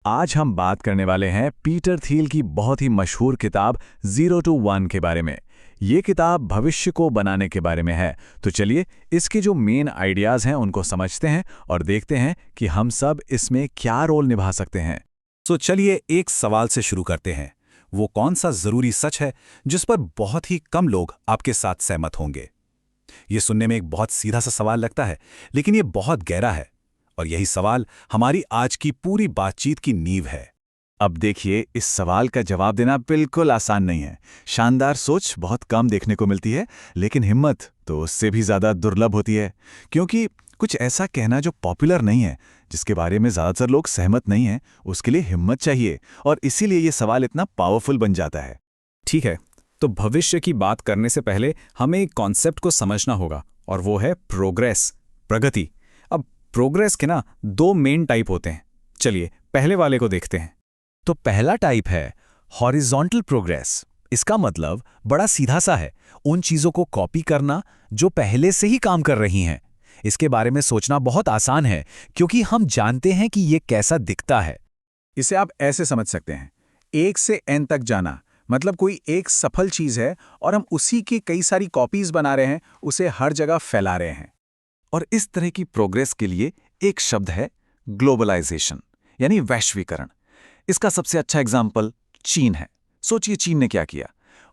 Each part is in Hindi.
आज हम बात करने वाले हैं पीटर थियल की बहुत ही मशहूर किताब 0 to 1 के बारे में। ये किताब भविष्य को बनाने के बारे में है। तो चलिए इसके जो मेन आइडियाज़ हैं उनको समझते हैं और देखते हैं कि हम सब इसमें क्या रोल निभा सकते हैं। तो चलिए एक सवाल से शुरू करते हैं। वो कौन सा ज़रूरी सच है जिस पर बहुत ही कम लोग आपके साथ सहमत होंगे? ये सुनने में एक बहुत सीधा सा सवाल लगता है, लेकिन ये बहुत गहरा है और यही सवाल हमारी आज की पूरी बातचीत की नींव है। अब देखिए, इस सवाल का जवाब देना बिल्कुल आसान नहीं है। शानदार सोच बहुत कम देखने को मिलती है, लेकिन हिम्मत तो उससे भी ज़्यादा दुर्लभ होती है। क्योंकि कुछ ऐसा कहना जो पॉपुलर नहीं है, जिसके बारे में ज़्यादातर लोग सहमत नहीं हैं, उसके लिए हिम्मत चाहिए और इसीलिए ये सवाल इतना पावरफुल बन जाता है। ठीक है, तो भविष्य की बात करने से पहले हमें एक कॉन्सेप्ट को समझना होगा और वो है प्रोग्रेस, प्रगति। अब प्रोग्रेस के ना दो मेन टाइप होते हैं। चलिए पहले वाले को देखते हैं। तो पहला टाइप है हॉरिजॉन्टल प्रोग्रेस। इसका मतलब बड़ा सीधा सा है, उन चीजों को कॉपी करना जो पहले से ही काम कर रही हैं। इसके बारे में सोचना बहुत आसान है क्योंकि हम जानते हैं कि ये कैसा दिखता है। इसे आप ऐसे समझ सकते हैं, 1 से n तक जाना मतलब कोई एक सफल चीज़ है और हम उसी की कई सारी कॉपीज बना रहे हैं, उसे हर जगह फैला रहे हैं। और इस तरह की प्रोग्रेस के लिए एक शब्द है ग्लोबलाइजेशन, यानी वैश्वीकरण। इसका सबसे अच्छा एग्जाम्पल चीन है। सोचिए चीन ने क्या किया।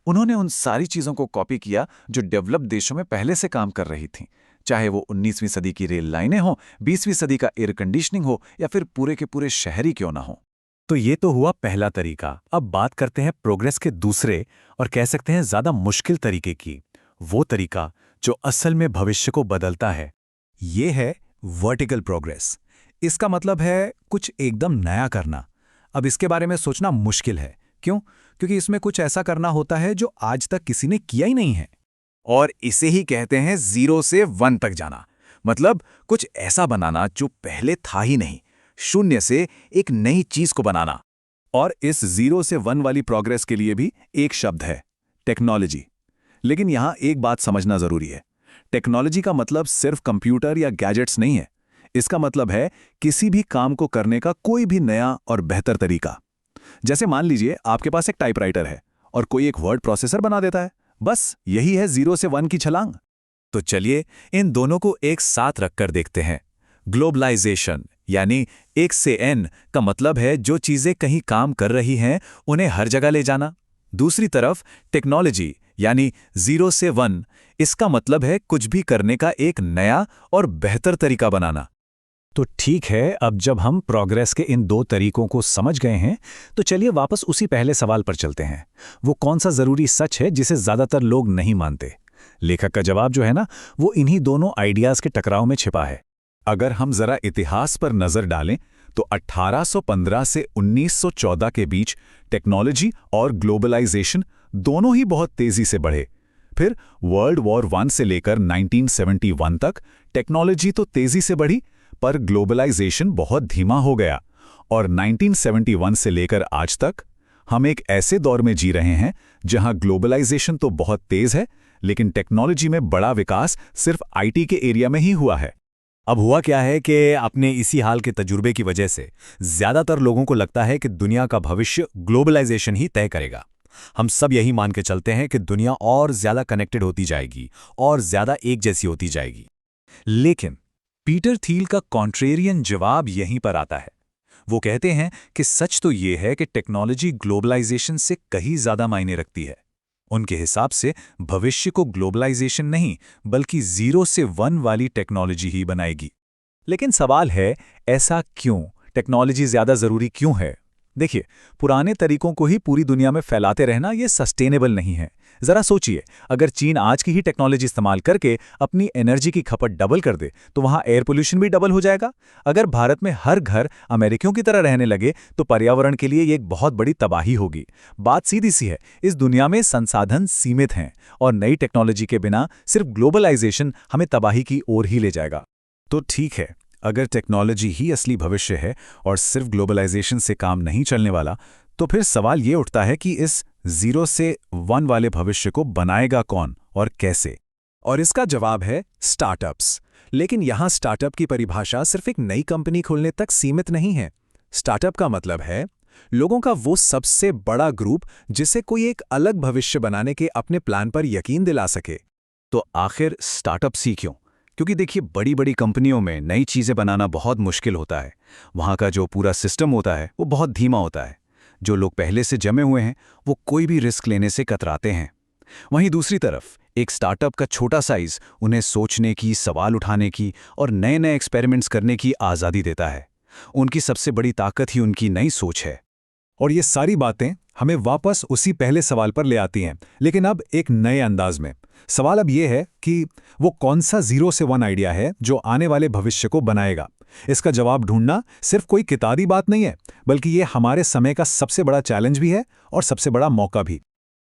उन्होंने उन सारी चीज़ों को कॉपी किया जो डेवलप्ड देशों में पहले से काम कर रही थीं, चाहे वो 19वीं सदी की रेल लाइनें हों, 20वीं सदी का एयर कंडीशनिंग हो या फिर पूरे के पूरे शहर ही क्यों ना हो। तो ये तो हुआ पहला तरीका। अब बात करते हैं प्रोग्रेस के दूसरे और कह सकते हैं ज्यादा मुश्किल तरीके की। वो तरीका जो असल में भविष्य को बदलता है, ये है वर्टिकल प्रोग्रेस। इसका मतलब है कुछ एकदम नया करना। अब इसके बारे में सोचना मुश्किल है। क्यों? क्योंकि इसमें कुछ ऐसा करना होता है जो आज तक किसी ने किया ही नहीं है। और इसे ही कहते हैं 0 से 1 तक जाना। मतलब कुछ ऐसा बनाना जो पहले था ही नहीं, शून्य से एक नई चीज को बनाना। और इस 0 से 1 वाली प्रोग्रेस के लिए भी एक शब्द है, टेक्नोलॉजी। लेकिन यहां एक बात समझना जरूरी है। टेक्नोलॉजी का मतलब सिर्फ कंप्यूटर या गैजेट्स नहीं है। इसका मतलब है किसी भी काम को करने का कोई भी नया और बेहतर तरीका। जैसे मान लीजिए आपके पास एक टाइपराइटर है और कोई एक वर्ड प्रोसेसर बना देता है। बस यही है 0 से 1 की छलांग। तो चलिए इन दोनों को एक साथ रखकर देखते हैं। ग्लोबलाइजेशन यानी 1 से n का मतलब है जो चीजें कहीं काम कर रही हैं उन्हें हर जगह ले जाना। दूसरी तरफ टेक्नोलॉजी यानी 0 से 1, इसका मतलब है कुछ भी करने का एक नया और बेहतर तरीका बनाना। तो ठीक है, अब जब हम प्रोग्रेस के इन दो तरीकों को समझ गए हैं, तो चलिए वापस उसी पहले सवाल पर चलते हैं। वो कौन सा जरूरी सच है जिसे ज्यादातर लोग नहीं मानते? लेखक का जवाब जो है ना, वो इन्हीं दोनों आइडियाज के टकराव में छिपा है। अगर हम जरा इतिहास पर नजर डालें तो 1815 से 1914 के बीच टेक्नोलॉजी और ग्लोबलाइजेशन दोनों ही बहुत तेजी से बढ़े। फिर वर्ल्ड वॉर 1 से लेकर 1971 तक टेक्नोलॉजी तो तेजी से बढ़ी, पर ग्लोबलाइजेशन बहुत धीमा हो गया। और 1971 से लेकर आज तक हम एक ऐसे दौर में जी रहे हैं जहां ग्लोबलाइजेशन तो बहुत तेज है, लेकिन टेक्नोलॉजी में बड़ा विकास सिर्फ आईटी के एरिया में ही हुआ है। अब हुआ क्या है कि अपने इसी हाल के तजुर्बे की वजह से ज्यादातर लोगों को लगता है कि दुनिया का भविष्य ग्लोबलाइजेशन ही तय करेगा। हम सब यही मान के चलते हैं कि दुनिया और ज्यादा कनेक्टेड होती जाएगी और ज्यादा एक जैसी होती जाएगी। लेकिन पीटर थियल का कॉन्ट्रेरियन जवाब यहीं पर आता है। वो कहते हैं कि सच तो ये है कि टेक्नोलॉजी ग्लोबलाइजेशन से कहीं ज्यादा मायने रखती है। उनके हिसाब से भविष्य को ग्लोबलाइजेशन नहीं बल्कि 0 से 1 वाली टेक्नोलॉजी ही बनाएगी। लेकिन सवाल है, ऐसा क्यों? टेक्नोलॉजी ज्यादा जरूरी क्यों है? देखिए, पुराने तरीकों को ही पूरी दुनिया में फैलाते रहना ये सस्टेनेबल नहीं है। जरा सोचिए, अगर चीन आज की ही टेक्नोलॉजी इस्तेमाल करके अपनी एनर्जी की खपत डबल कर दे तो वहां एयर पोल्यूशन भी डबल हो जाएगा। अगर भारत में हर घर अमेरिकियों की तरह रहने लगे तो पर्यावरण के लिए ये एक बहुत बड़ी तबाही होगी। बात सीधी सी है, इस दुनिया में संसाधन सीमित हैं और नई टेक्नोलॉजी के बिना सिर्फ ग्लोबलाइजेशन हमें तबाही की ओर ही ले जाएगा। तो ठीक है, अगर टेक्नोलॉजी ही असली भविष्य है और सिर्फ ग्लोबलाइजेशन से काम नहीं चलने वाला, तो फिर सवाल ये उठता है कि इस 0 से 1 वाले भविष्य को बनाएगा कौन और कैसे? और इसका जवाब है स्टार्टअप्स। लेकिन यहां स्टार्टअप की परिभाषा सिर्फ एक नई कंपनी खोलने तक सीमित नहीं है। स्टार्टअप का मतलब है लोगों का वो सबसे बड़ा ग्रुप जिसे कोई एक अलग भविष्य बनाने के अपने प्लान पर यकीन दिला सके। तो आखिर स्टार्टअप सी क्यों? क्योंकि देखिए, बड़ी बड़ी कंपनियों में नई चीज़ें बनाना बहुत मुश्किल होता है। वहाँ का जो पूरा सिस्टम होता है वो बहुत धीमा होता है। जो लोग पहले से जमे हुए हैं वो कोई भी रिस्क लेने से कतराते हैं। वहीं दूसरी तरफ एक स्टार्टअप का छोटा साइज उन्हें सोचने की, सवाल उठाने की और नए नए एक्सपेरिमेंट्स करने की आज़ादी देता है। उनकी सबसे बड़ी ताकत ही उनकी नई सोच है। और ये सारी बातें हमें वापस उसी पहले सवाल पर ले आती हैं, लेकिन अब एक नए अंदाज में। सवाल अब ये है कि वो कौन सा 0 से 1 आइडिया है जो आने वाले भविष्य को बनाएगा। इसका जवाब ढूंढना सिर्फ कोई किताबी बात नहीं है, बल्कि ये हमारे समय का सबसे बड़ा चैलेंज भी है और सबसे बड़ा मौका भी।